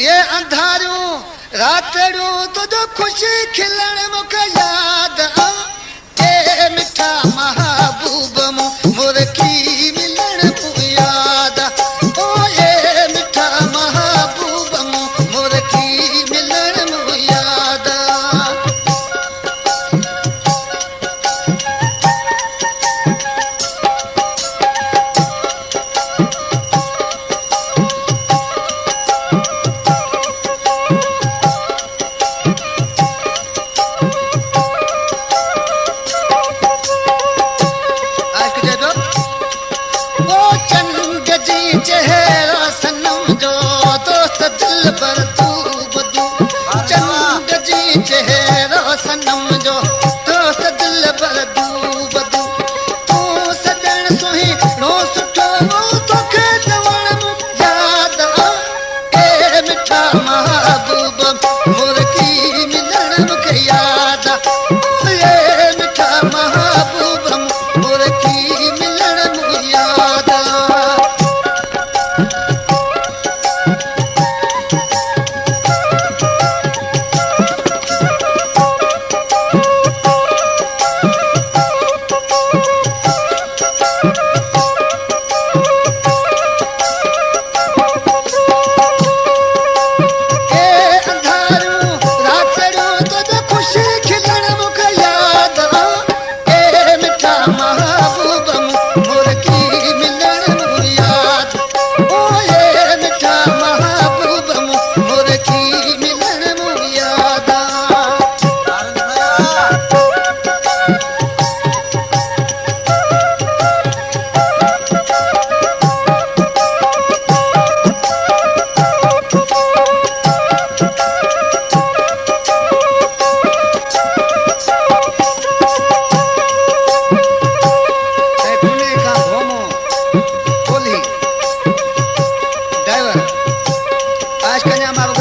ये अंधारियों रातड़ियों तुझो खुशी खिलण मुखे याद आ ए मिठा महबूब मुरखी मिलण मु याद ओ ये मिठा महबूब मुरखी मिलण मु याद चेहरा सनम जो दोस्त दिल पर तू बदू चंद जी चेहरा सनम जो दोस्त दिल पर तू बदू तू सजन सुही नो सुठो तोखे चवण याद आ ए मिठा महबूब मुरखी मिलण मुखे याद ए मिठा महबूब मुरखी मिलण मु याद आज कन्या मारो